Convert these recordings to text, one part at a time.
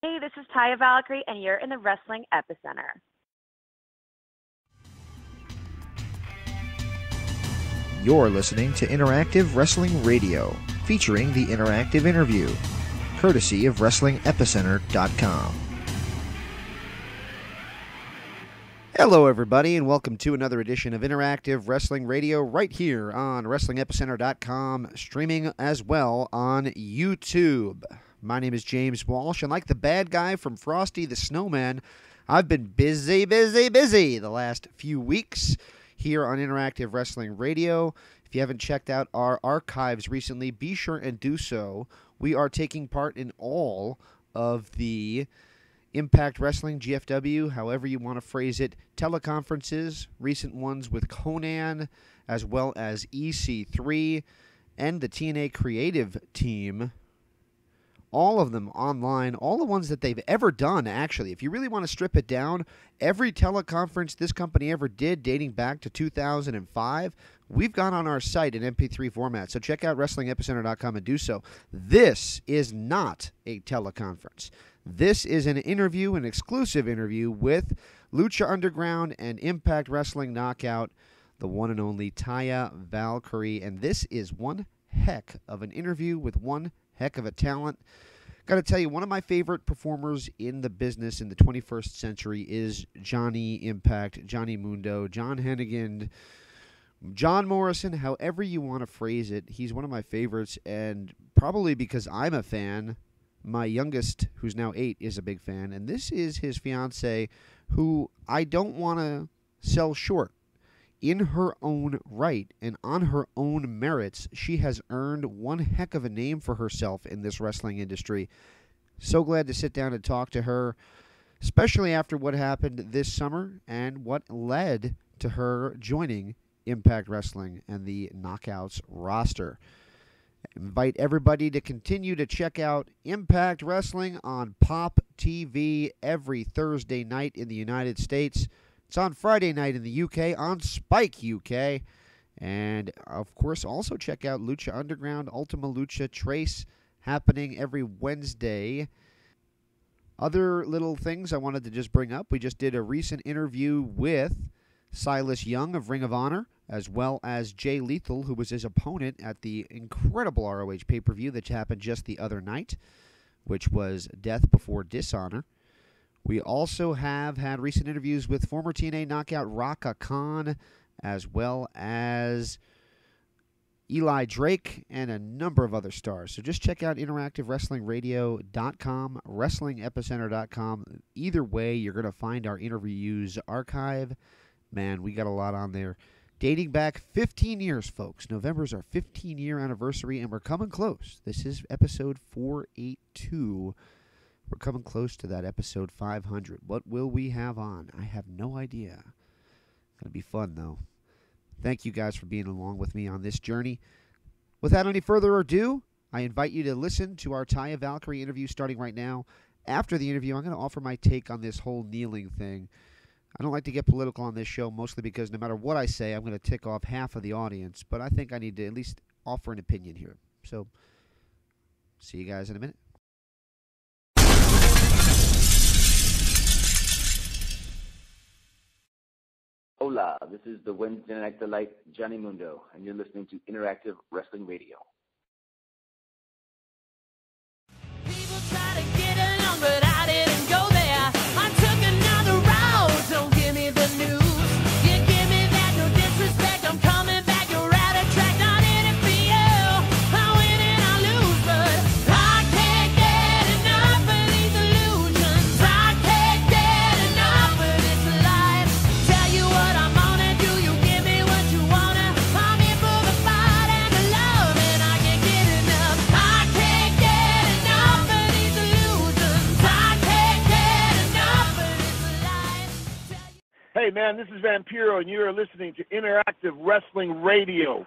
Hey, this is Taya Valkyrie, and you're in the Wrestling Epicenter. You're listening to Interactive Wrestling Radio, featuring the Interactive Interview, courtesy of WrestlingEpicenter.com. Hello, everybody, and welcome to another edition of Interactive Wrestling Radio right here on WrestlingEpicenter.com, streaming as well on YouTube. My name is James Walsh, and like the bad guy from Frosty the Snowman, I've been busy the last few weeks here on Interactive Wrestling Radio. If you haven't checked out our archives recently, be sure and do so. We are taking part in all of the Impact Wrestling, GFW, however you want to phrase it, teleconferences, recent ones with Conan, as well as EC3, and the TNA Creative Team. All of them online, all the ones that they've ever done, actually. If you really want to strip it down, every teleconference this company ever did dating back to 2005, we've got on our site in MP3 format. So check out WrestlingEpicenter.com and do so. This is not a teleconference. This is an interview, an exclusive interview with Lucha Underground and Impact Wrestling Knockout, the one and only Taya Valkyrie. And this is one heck of an interview with one heck of a talent. Got to tell you, one of my favorite performers in the business in the 21st century is Johnny Impact, Johnny Mundo, John Hennigan, John Morrison, however you want to phrase it. He's one of my favorites, and probably because I'm a fan, my youngest, who's now 8, is a big fan, and this is his fiancée, who I don't want to sell short. In her own right and on her own merits, she has earned one heck of a name for herself in this wrestling industry. So glad to sit down and talk to her, especially after what happened this summer and what led to her joining Impact Wrestling and the Knockouts roster. I invite everybody to continue to check out Impact Wrestling on Pop TV every Thursday night in the United States. It's on Friday night in the UK on Spike UK. And, of course, also check out Lucha Underground, Ultima Lucha Trace, happening every Wednesday. Other little things I wanted to just bring up. We just did a recent interview with Silas Young of Ring of Honor, as well as Jay Lethal, who was his opponent at the incredible ROH pay-per-view that happened just the other night, which was Death Before Dishonor. We also have had recent interviews with former TNA Knockout Raka Khan, as well as Eli Drake, and a number of other stars. So just check out InteractiveWrestlingRadio.com, WrestlingEpicenter.com. Either way, you're going to find our interviews archive. Man, we got a lot on there. Dating back 15 years, folks. November's our 15-year anniversary, and we're coming close. This is episode 482. We're coming close to that episode 500. What will we have on? I have no idea. It's going to be fun, though. Thank you guys for being along with me on this journey. Without any further ado, I invite you to listen to our Taya Valkyrie interview starting right now. After the interview, I'm going to offer my take on this whole kneeling thing. I don't like to get political on this show, mostly because no matter what I say, I'm going to tick off half of the audience. But I think I need to at least offer an opinion here. So, see you guys in a minute. Hola, this is the Wednesday Night Delight, Johnny Mundo, and you're listening to Interactive Wrestling Radio. People try to get along, but I didn't go there. I took another route, don't give me the news. You give me that, no disrespect, I'm coming back, you're out of track, not in it for you. I win and I lose, but I can't get enough of these illusions. I can't get enough of this life. Tell you what I'm gonna do, you give me what you wanna. I'm here for the fight and the love, and I can't get enough. I can't get enough of these illusions. I can't get enough of this life. Hey, man, this is Vampiro, and you are listening to Interactive Wrestling Radio.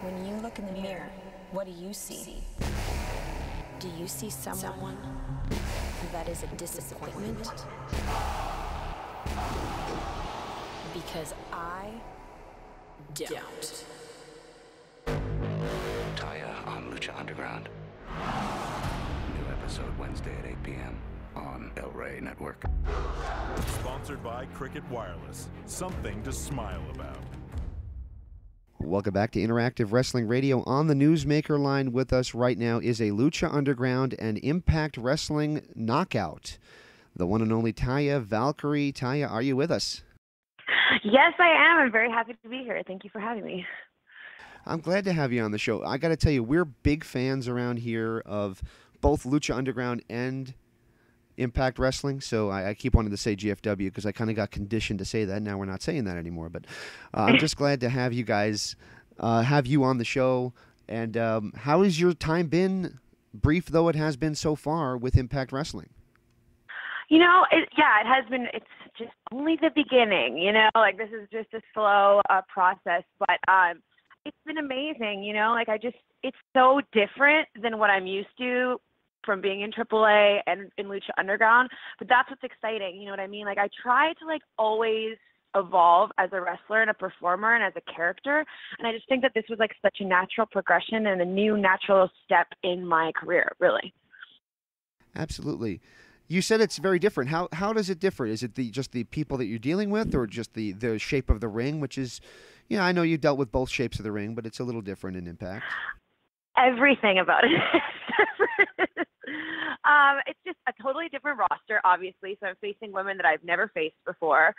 When you look in the mirror, what do you see? Do you see someone that is a disappointment? Because I don't. Taya on Lucha Underground. New episode Wednesday at 8 p.m. on El Rey Network. Sponsored by Cricket Wireless. Something to smile about. Welcome back to Interactive Wrestling Radio. On the Newsmaker line with us right now is a Lucha Underground and Impact Wrestling knockout, the one and only Taya Valkyrie. Taya, are you with us? Yes, I am. I'm very happy to be here. Thank you for having me. I'm glad to have you on the show. I got to tell you, we're big fans around here of both Lucha Underground and Impact Wrestling, so I keep wanting to say GFW because I kind of got conditioned to say that. Now we're not saying that anymore, but I'm just glad to have you guys, have you on the show. And how has your time been, brief though it has been so far, with Impact Wrestling? You know, it has been, it's just only the beginning, you know, like this is just a slow process, but it's been amazing, you know, like it's so different than what I'm used to from being in AAA and in Lucha Underground, but that's what's exciting, you know what I mean? Like I try to like always evolve as a wrestler and a performer and as a character, and I just think that this was like such a natural progression and a new natural step in my career, really. Absolutely. You said it's very different. How does it differ? Is it just the people that you're dealing with, or just the shape of the ring, which is, you know, I know you dealt with both shapes of the ring, but it's a little different in Impact. Everything about it is different. It's just a totally different roster, obviously. So I'm facing women that I've never faced before,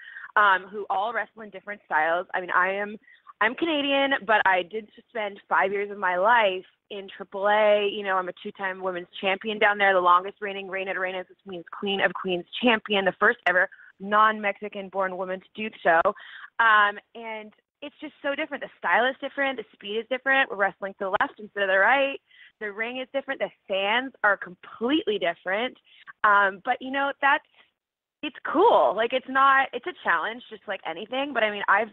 who all wrestle in different styles. I mean, I'm Canadian, but I did spend 5 years of my life in AAA. You know, I'm a two-time women's champion down there, the longest reigning reina de reinas, which means Queen of Queens champion, the first ever non-Mexican-born woman to do so. And it's just so different. The style is different. The speed is different. We're wrestling to the left instead of the right. The ring is different. The fans are completely different. But, you know, it's cool. Like, it's a challenge just like anything. But, I mean, I've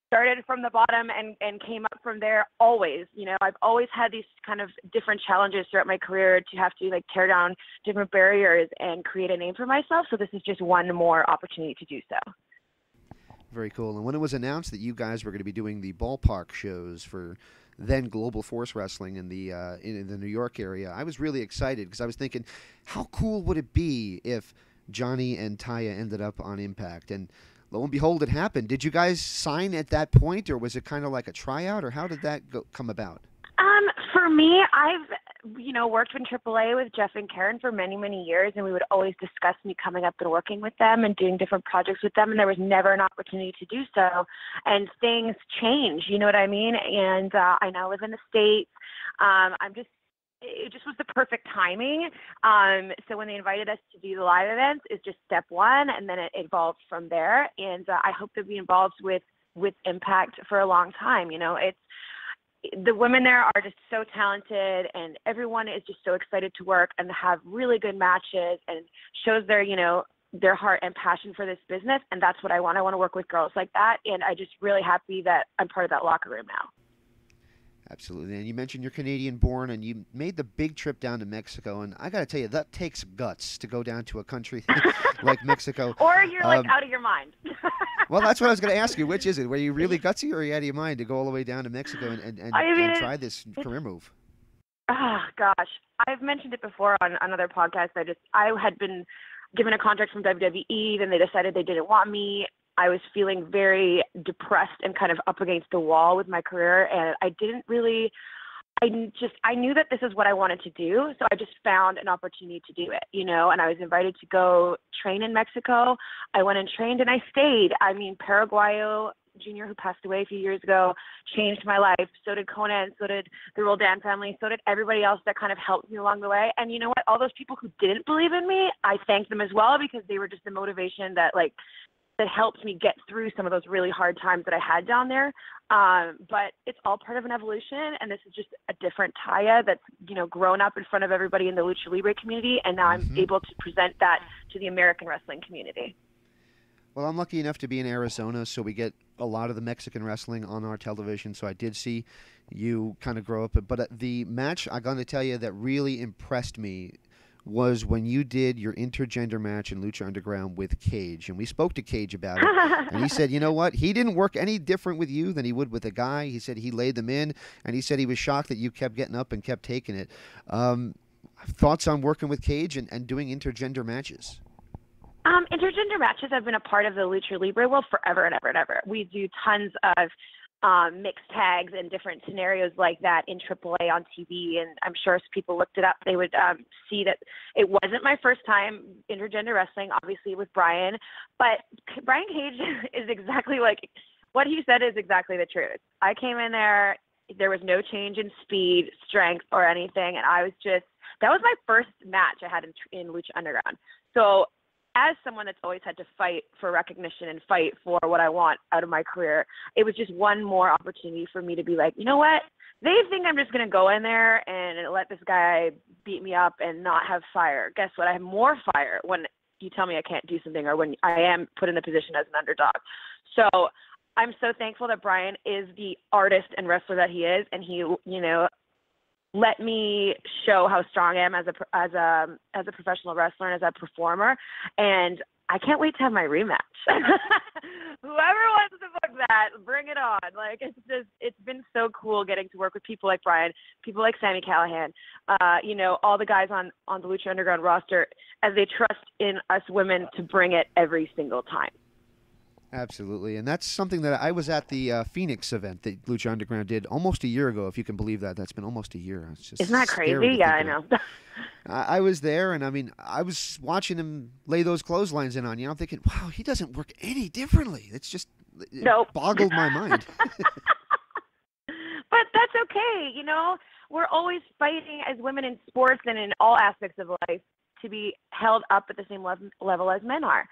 started from the bottom and came up from there always. You know, I've always had these kind of different challenges throughout my career to have to, like, tear down different barriers and create a name for myself. So this is just one more opportunity to do so. Very cool. And when it was announced that you guys were going to be doing the ballpark shows for then Global Force Wrestling in the New York area, I was really excited because I was thinking, how cool would it be if Johnny and Taya ended up on Impact? And lo and behold, it happened. Did you guys sign at that point, or was it kind of like a tryout, or how did that come about? For me, I've, you know, worked in AAA with Jeff and Karen for many, many years, and we would always discuss me coming up and working with them and doing different projects with them, and there was never an opportunity to do so. And things change, you know what I mean? And I now live in the States. It just was the perfect timing. So when they invited us to do the live events, it's just step one, and then it evolved from there. And I hope to be involved with Impact for a long time. You know, the women there are just so talented, and everyone is just so excited to work and have really good matches, and shows their, you know, their heart and passion for this business. And that's what I want. I want to work with girls like that. And I'm just really happy that I'm part of that locker room now. Absolutely. And you mentioned you're Canadian-born, and you made the big trip down to Mexico. And I got to tell you, that takes guts to go down to a country like Mexico. Or you're like out of your mind. Well, that's what I was going to ask you. Which is it? Were you really gutsy, or are you out of your mind to go all the way down to Mexico and try this career move? Oh, gosh. I've mentioned it before on another podcast. I had been given a contract from WWE, then they decided they didn't want me. I was feeling very depressed and kind of up against the wall with my career, and I knew that this is what I wanted to do, so I just found an opportunity to do it, you know, and I was invited to go train in Mexico. I went and trained, and I stayed. I mean, Paraguayo Jr., who passed away a few years ago, changed my life. So did Conan, so did the Roldan family, so did everybody else that kind of helped me along the way. And you know what? All those people who didn't believe in me, I thanked them as well, because they were just the motivation that helped me get through some of those really hard times that I had down there. But it's all part of an evolution, and this is just a different Taya that's, you know, grown up in front of everybody in the Lucha Libre community, and now I'm able to present that to the American wrestling community. Well, I'm lucky enough to be in Arizona, so we get a lot of the Mexican wrestling on our television, so I did see you kind of grow up. But the match, I'm going to tell you, that really impressed me was when you did your intergender match in Lucha Underground with Cage. And we spoke to Cage about it. And he said, you know what? He didn't work any different with you than he would with a guy. He said he laid them in. And he said he was shocked that you kept getting up and kept taking it. thoughts on working with Cage and doing intergender matches? Intergender matches have been a part of the Lucha Libre world forever and ever and ever. We do tons of mixed tags and different scenarios like that in AAA on TV, and I'm sure if people looked it up, they would see that it wasn't my first time intergender wrestling, obviously with Brian, but Brian Cage is exactly like what he said is exactly the truth. I came in there was no change in speed, strength, or anything, and that was my first match I had in Lucha Underground. So as someone that's always had to fight for recognition and fight for what I want out of my career, it was just one more opportunity for me to be like, you know what? They think I'm just going to go in there and let this guy beat me up and not have fire. Guess what? I have more fire when you tell me I can't do something or when I am put in a position as an underdog. So I'm so thankful that Brian is the artist and wrestler that he is, and he, let me show how strong I am as a professional wrestler and as a performer. And I can't wait to have my rematch. Whoever wants to book that, bring it on. Like, it's been so cool getting to work with people like Brian, people like Sami Callihan, all the guys on the Lucha Underground roster, as they trust in us women to bring it every single time. Absolutely, and that's something that I was at the Phoenix event that Lucha Underground did almost a year ago, if you can believe that. That's been almost a year. It's just Isn't that crazy? Yeah, I know. I was there, and I mean, I was watching him lay those clotheslines in on you. I'm thinking, wow, he doesn't work any differently. It's just Nope. boggled my mind. But that's okay. We're always fighting as women in sports and in all aspects of life to be held up at the same level as men are.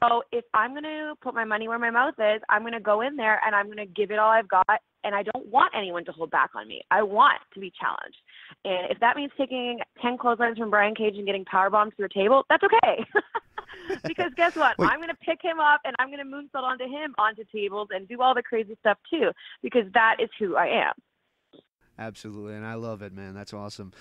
So if I'm going to put my money where my mouth is, I'm going to go in there and I'm going to give it all I've got, and I don't want anyone to hold back on me. I want to be challenged. And if that means taking 10 clotheslines from Brian Cage and getting powerbombed through a table, that's okay. Because guess what? Wait. I'm going to pick him up and I'm going to moonsault onto him onto tables and do all the crazy stuff too, because that is who I am. Absolutely, and I love it, man. That's awesome.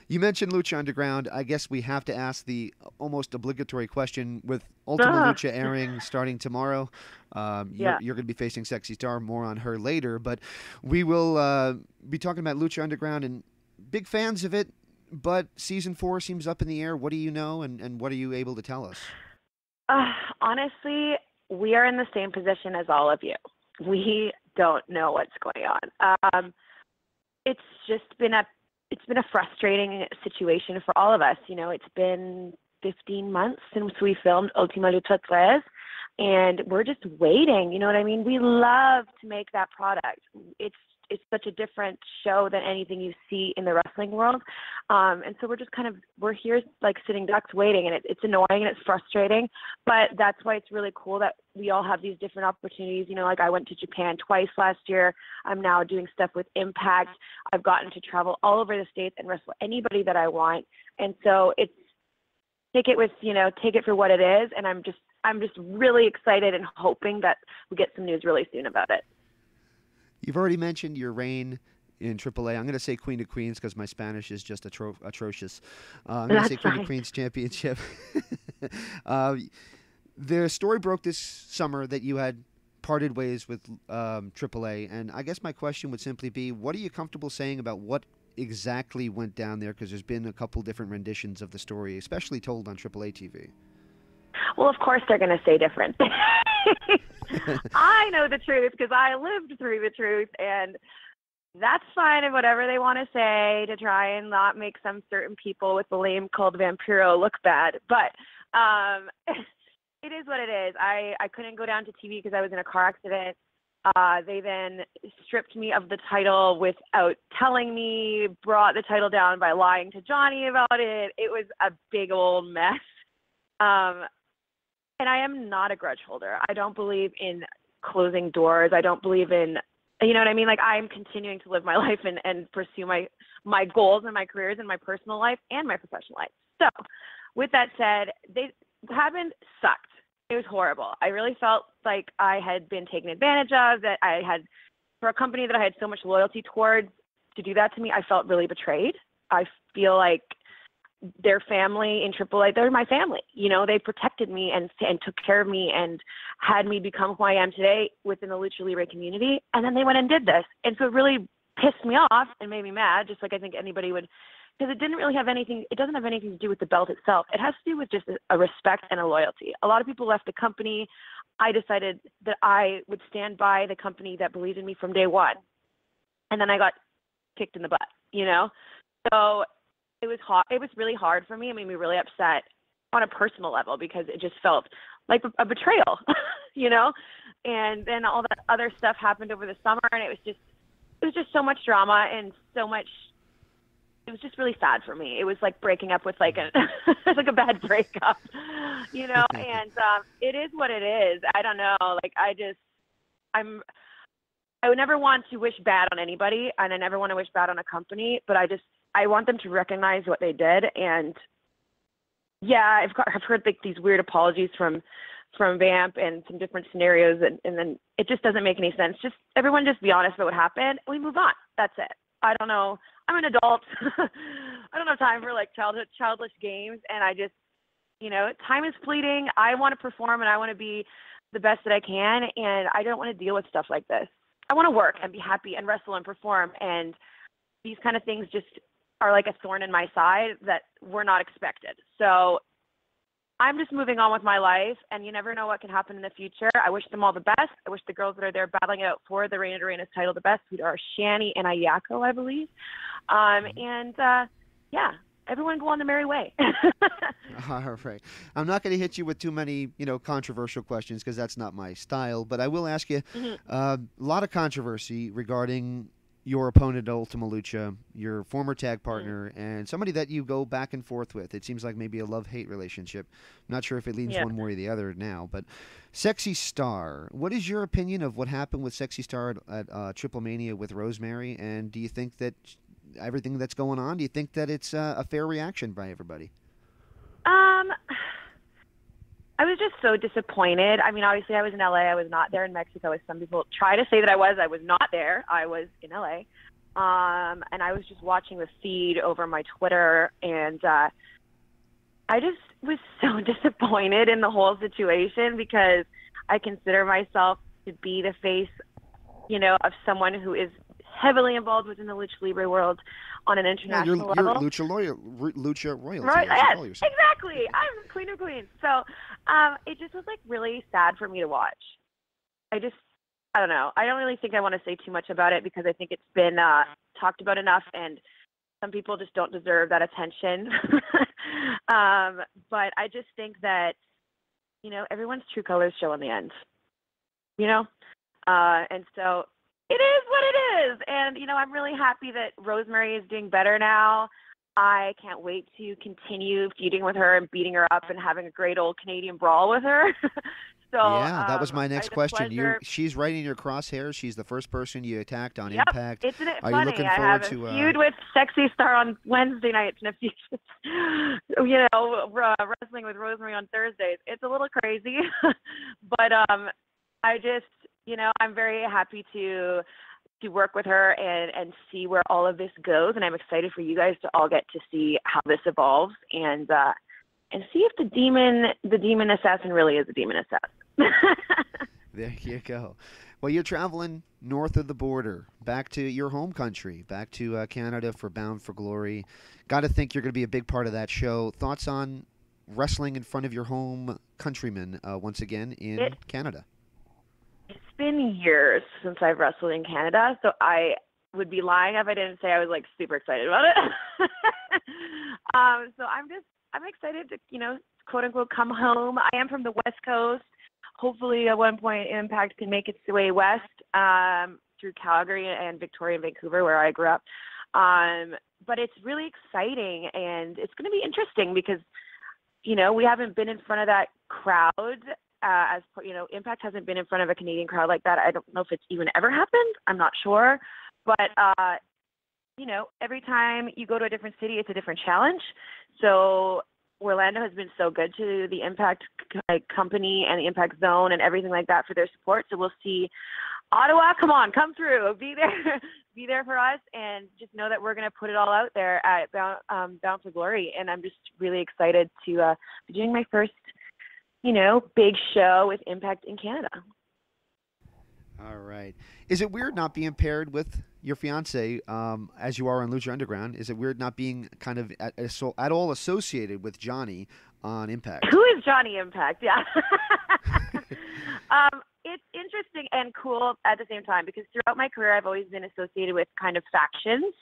You mentioned Lucha Underground. I guess we have to ask the almost obligatory question with Ultima Lucha airing starting tomorrow. You're going to be facing Sexy Starr. More on her later, but we will be talking about Lucha Underground, and big fans of it, but Season 4 seems up in the air. What do you know, and what are you able to tell us? Honestly, we are in the same position as all of you. We don't know what's going on. It's just been a frustrating situation for all of us. It's been 15 months since we filmed Ultima Lucha 3, and we're just waiting. You know what I mean? We love to make that product. It's such a different show than anything you see in the wrestling world. And so we're here like sitting ducks waiting, and it's annoying and it's frustrating, but that's why it's really cool that we all have these different opportunities. Like I went to Japan twice last year. I'm now doing stuff with Impact. I've gotten to travel all over the States and wrestle anybody that I want. And so take it for what it is. And I'm just really excited and hoping that we get some news really soon about it. You've already mentioned your reign in AAA. I'm going to say Queen of Queens because my Spanish is just atrocious. I'm going to say Queen of Queens Championship. The story broke this summer that you had parted ways with AAA, and I guess my question would simply be, what are you comfortable saying about what exactly went down there? Because there's been a couple different renditions of the story, especially told on AAA TV. Well, of course they're going to say different things. I know the truth because I lived through the truth, and that's fine and whatever they want to say to try and not make some certain people with the name called Vampiro look bad. But it is what it is. I couldn't go down to TV because I was in a car accident. They then stripped me of the title without telling me, brought the title down by lying to Johnny about it. It was a big old mess. And I am not a grudge holder. I don't believe in closing doors. I don't believe in, you know what I mean? Like, I'm continuing to live my life and pursue my goals and my careers in my personal life and my professional life. So with that said, they haven't sucked. It was horrible. I really felt like I had been taken advantage of, that I had, for a company that I had so much loyalty towards, to do that to me, I felt really betrayed. I feel like their family in AAA, they're my family. They protected me and took care of me and had me become who I am today within the Lucha Libre community. And then they went and did this. And so it really pissed me off and made me mad, just like I think anybody would because it didn't really have anything. It doesn't have anything to do with the belt itself. It has to do with just a respect and a loyalty. A lot of people left the company. I decided that I would stand by the company that believed in me from day one, and then I got kicked in the butt. So it was hard. It was really hard for me. It made me really upset on a personal level because it just felt like a betrayal, And then all that other stuff happened over the summer, and it was just so much drama and so much. It was just really sad for me. It was like breaking up with like a like a bad breakup, And it is what it is. I don't know. Like I would never want to wish bad on anybody, and I never want to wish bad on a company. But I want them to recognize what they did. And yeah, I've heard like these weird apologies from Vamp and some different scenarios, and then it just doesn't make any sense. Just everyone just be honest about what happened. We move on. That's it. I don't know. I'm an adult. I don't have time for like childish games, and I just, time is fleeting. I want to perform, and I want to be the best that I can, and I don't want to deal with stuff like this. I want to work and be happy and wrestle and perform, and these kind of things just are like a thorn in my side that were not expected. So I'm just moving on with my life, and you never know what can happen in the future. I wish them all the best. I wish the girls that are there battling it out for the Reina de Reinas title the best, who are Shani and Ayako, I believe. Yeah, everyone go on the merry way. All right. I'm not going to hit you with too many, controversial questions because that's not my style, but I will ask you a lot of controversy regarding your opponent, Ultima Lucha, your former tag partner, and somebody that you go back and forth with. It seems like maybe a love-hate relationship. I'm not sure if it leans one way or the other now, but Sexy Starr. What is your opinion of what happened with Sexy Starr at Triple Mania with Rosemary, and do you think that everything that's going on, do you think that it's a fair reaction by everybody? I was just so disappointed. I mean, obviously I was in LA. I was not there in Mexico, as some people try to say that I was. I was not there. I was in LA. And I was just watching the feed over my Twitter, and I just was so disappointed in the whole situation because I consider myself to be the face, of someone who is heavily involved within the Lucha Libre world on an international level. You're Lucha royalty. Right, yes, exactly. I'm queen of queens. So it just was like really sad for me to watch. I don't know. I don't really think I want to say too much about it because I think it's been talked about enough, and some people just don't deserve that attention. But I just think that, everyone's true colors show in the end, and so it is what it is. And, I'm really happy that Rosemary is doing better now. I can't wait to continue feuding with her and beating her up and having a great old Canadian brawl with her. So yeah, that was my next question. Pleasure. She's right in your crosshairs. She's the first person you attacked on Yep. Impact. Isn't it Are funny? you looking I forward have a to feud with Sexy Starr on Wednesday nights and a feud, wrestling with Rosemary on Thursdays. It's a little crazy, but I just, I'm very happy to work with her and see where all of this goes, and I'm excited for you guys to all get to see how this evolves and see if the demon assassin really is a demon assassin. There you go. Well, you're traveling north of the border, back to your home country, back to Canada for Bound for Glory. Got to think you're going to be a big part of that show. Thoughts on wrestling in front of your home countrymen once again in Canada? It's been years since I've wrestled in Canada, so I would be lying if I didn't say I was like super excited about it. So I'm excited to, quote unquote, come home. I am from the West Coast. Hopefully at one point Impact can make its way west through Calgary and Victoria and Vancouver, where I grew up. But it's really exciting, and it's going to be interesting because, we haven't been in front of that crowd. Impact hasn't been in front of a Canadian crowd like that. I don't know if it's even ever happened. I'm not sure. But, every time you go to a different city, it's a different challenge. So Orlando has been so good to the Impact company and the Impact Zone and everything like that for their support. So we'll see. Ottawa, come through. Be there for us, and just know that we're going to put it all out there at Bound for Glory. And I'm just really excited to be doing my first big show with Impact in Canada. All right. Is it weird not being paired with your fiance, as you are on Lucha Underground, is it weird not being kind of at all associated with Johnny on Impact? Who is Johnny Impact? Yeah. It's interesting and cool at the same time because throughout my career, I've always been associated with kind of factions.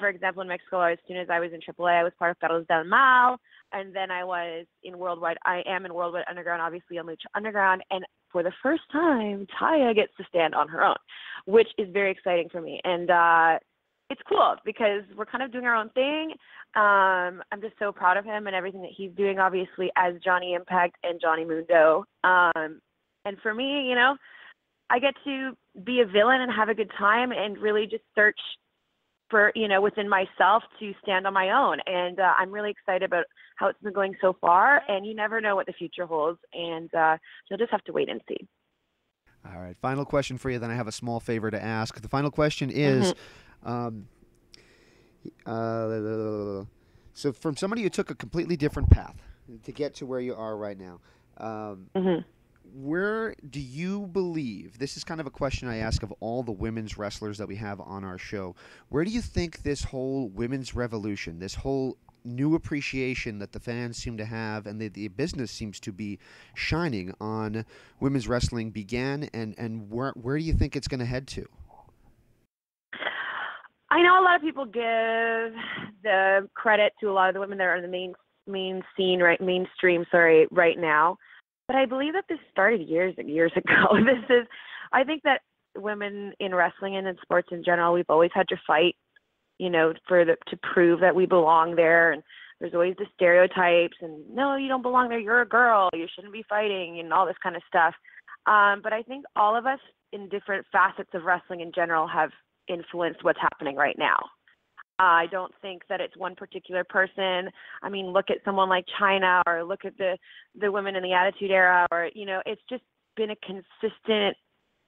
For example, in Mexico, as soon as I was in AAA, I was part of Perros del Mal, and then I am in Worldwide Underground, obviously on Lucha Underground, and for the first time, Taya gets to stand on her own, which is very exciting for me. And it's cool because we're kind of doing our own thing. I'm just so proud of him and everything that he's doing, obviously, as Johnny Impact and Johnny Mundo. And for me, I get to be a villain and have a good time and really just search for, within myself to stand on my own. And I'm really excited about how it's been going so far. And you never know what the future holds. And you'll just have to wait and see. All right. Final question for you. Then I have a small favor to ask. The final question is, so from somebody who took a completely different path to get to where you are right now, where do you believe, this is kind of a question I ask of all the women's wrestlers that we have on our show, where do you think this whole women's revolution, this whole new appreciation that the fans seem to have and the business seems to be shining on women's wrestling began, and where do you think it's going to head to? I know a lot of people give the credit to a lot of the women that are in the mainstream right now. But I believe that this started years and years ago. I think that women in wrestling and in sports in general, we've always had to fight, to prove that we belong there. And there's always the stereotypes and, no, you don't belong there. You're a girl. You shouldn't be fighting and all this kind of stuff. But I think all of us in different facets of wrestling in general have influenced what's happening right now. I don't think that it's one particular person. I mean, look at someone like China, or look at the women in the Attitude Era, or, it's just been a consistent,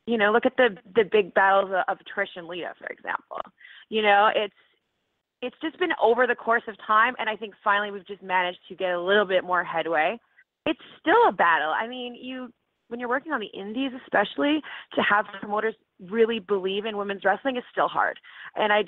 look at the big battles of Trish and Lita, for example. It's just been over the course of time, and I think finally we've just managed to get a little bit more headway. It's still a battle. I mean, when you're working on the indies, especially, to have promoters really believe in women's wrestling is still hard. And I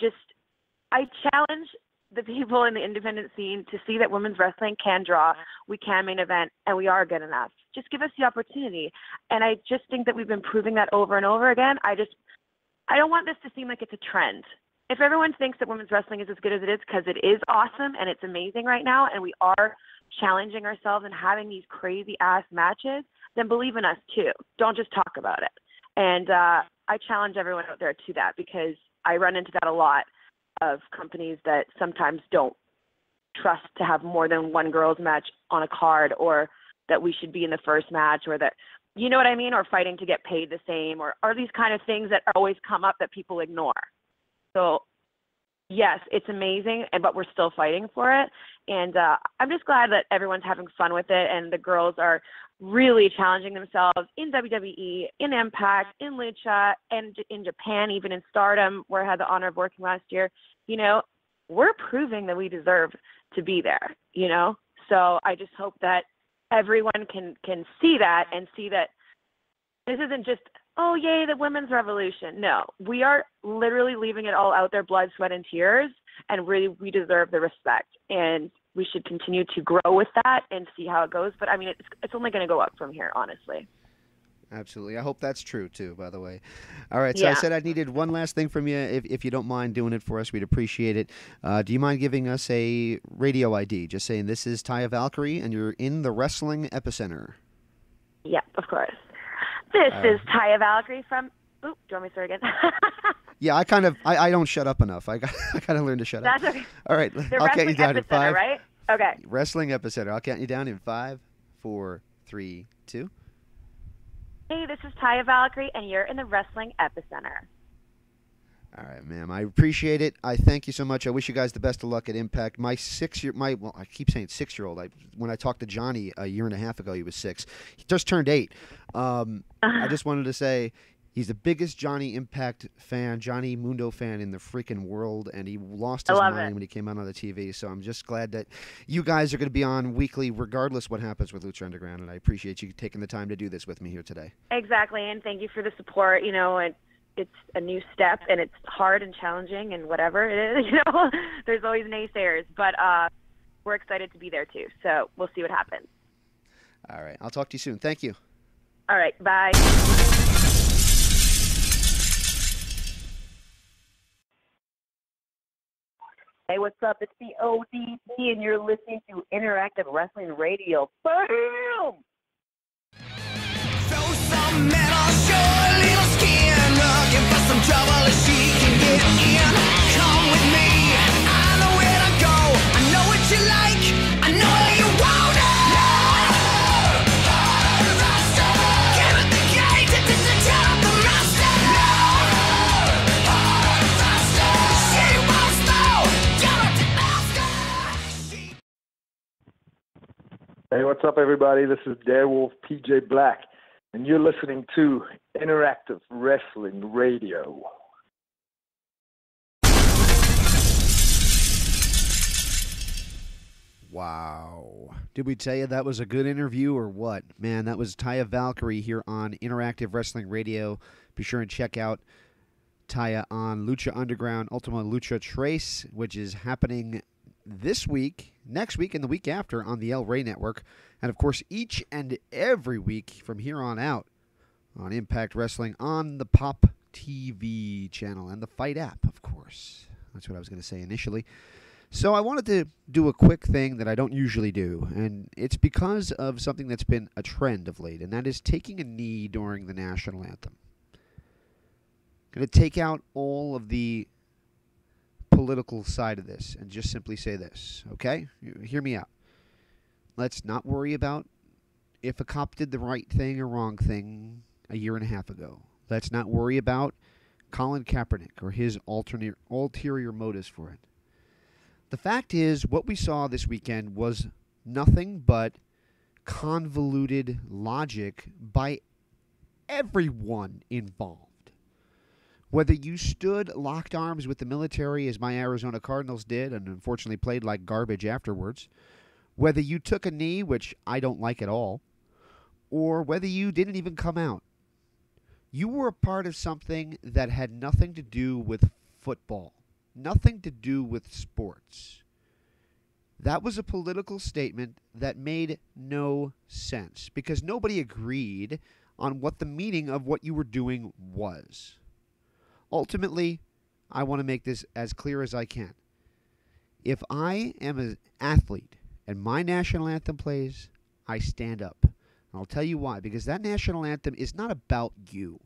challenge the people in the independent scene to see that women's wrestling can draw, we can main event, and we are good enough. Just give us the opportunity. And I just think that we've been proving that over and over again. I don't want this to seem like it's a trend. If everyone thinks that women's wrestling is as good as it is, because it is awesome and it's amazing right now, and we are challenging ourselves and having these crazy-ass matches, then believe in us too. Don't just talk about it. And I challenge everyone out there to that, because I run into that a lot, of companies that sometimes don't trust to have more than one girls match on a card, or that we should be in the first match, or that, you know what I mean, or fighting to get paid the same, or these kind of things that always come up that people ignore. So yes, it's amazing, but we're still fighting for it. And I'm just glad that everyone's having fun with it, and the girls are really challenging themselves in WWE, in Impact, in Lucha, and in Japan, even in Stardom, where I had the honor of working last year. We're proving that we deserve to be there, So I just hope that everyone can see that, and see that this isn't just, oh, yay, the women's revolution. No, we are literally leaving it all out there, blood, sweat, and tears, and really we deserve the respect. And we should continue to grow with that and see how it goes. But, I mean, it's only going to go up from here, honestly. Absolutely. I hope that's true, too, by the way. All right, so yeah. I said I needed one last thing from you. If you don't mind doing it for us, we'd appreciate it. Do you mind giving us a radio ID, just saying this is Taya Valkyrie, and you're in the Wrestling Epicenter? Yeah, of course. This is Taya Valkyrie from... Oop, do you want me to start again? Yeah, I don't shut up enough. I got to learn to shut up. That's okay. All right, I'll count you down in 5. Right? Okay. Wrestling Epicenter. I'll count you down in 5, 4, 3, 2. Hey, this is Taya Valkyrie, and you're in the Wrestling Epicenter. All right, ma'am. I appreciate it. I thank you so much. I wish you guys the best of luck at Impact. I keep saying 6-year-old. When I talked to Johnny a year and a half ago, he was 6. He just turned 8. I just wanted to say he's the biggest Johnny Impact fan, Johnny Mundo fan in the freaking world, and he lost his mind when he came out on the TV. So I'm just glad that you guys are going to be on weekly, regardless what happens with Lucha Underground, and I appreciate you taking the time to do this with me here today. Exactly, and thank you for the support. And it's a new step, and it's hard and challenging and whatever it is. There's always naysayers, but we're excited to be there too. So we'll see what happens. All right. I'll talk to you soon. Thank you. All right. Bye. Hey, what's up? It's the ODC, and you're listening to Interactive Wrestling Radio. Boom! Throw some metal, show a little skin. Looking for some trouble if she can get in. Come with me, I know where to go. I know what you like, I know where you want it. Give it the gate, turn up the master. She won't slow, give it the master. Hey, what's up, everybody? This is Darewolf PJ Black, and you're listening to Interactive Wrestling Radio. Wow. Did we tell you that was a good interview or what? Man, that was Taya Valkyrie here on Interactive Wrestling Radio. Be sure and check out Taya on Lucha Underground, Ultima Lucha Trace, which is happening this week, next week, and the week after on the El Rey Network. And, of course, each and every week from here on out on Impact Wrestling on the Pop TV channel and the Fight app, of course. That's what I was going to say initially. So I wanted to do a quick thing that I don't usually do, and it's because of something that's been a trend of late, and that is taking a knee during the national anthem. Going to take out all of the political side of this and just simply say this, okay? Hear me out. Let's not worry about if a cop did the right thing or wrong thing a year and a half ago. Let's not worry about Colin Kaepernick or his ulterior motives for it. The fact is, what we saw this weekend was nothing but convoluted logic by everyone involved. Whether you stood locked arms with the military, as my Arizona Cardinals did, and unfortunately played like garbage afterwards, whether you took a knee, which I don't like at all, or whether you didn't even come out, you were a part of something that had nothing to do with football. Nothing to do with sports. That was a political statement that made no sense because nobody agreed on what the meaning of what you were doing was. Ultimately, I want to make this as clear as I can. If I am an athlete and my national anthem plays, I stand up. And I'll tell you why. Because that national anthem is not about you.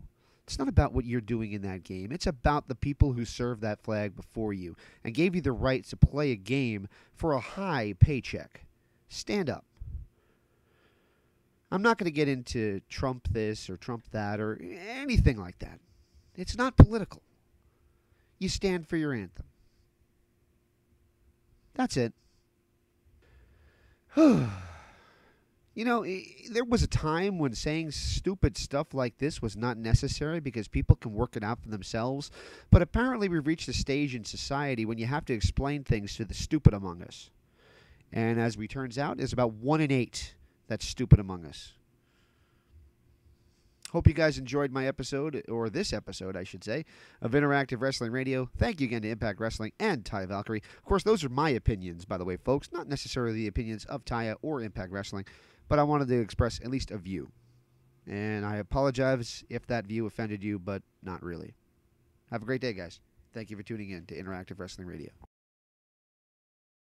It's not about what you're doing in that game. It's about the people who served that flag before you and gave you the right to play a game for a high paycheck. Stand up. I'm not going to get into Trump this or Trump that or anything like that. It's not political. You stand for your anthem. That's it. You know, there was a time when saying stupid stuff like this was not necessary because people can work it out for themselves. But apparently we've reached a stage in society when you have to explain things to the stupid among us. And as it turns out, there's about 1 in 8 that's stupid among us. Hope you guys enjoyed my episode, or this episode, I should say, of Interactive Wrestling Radio. Thank you again to Impact Wrestling and Taya Valkyrie. Of course, those are my opinions, by the way, folks, not necessarily the opinions of Taya or Impact Wrestling. But I wanted to express at least a view. And I apologize if that view offended you, but not really. Have a great day, guys. Thank you for tuning in to Interactive Wrestling Radio.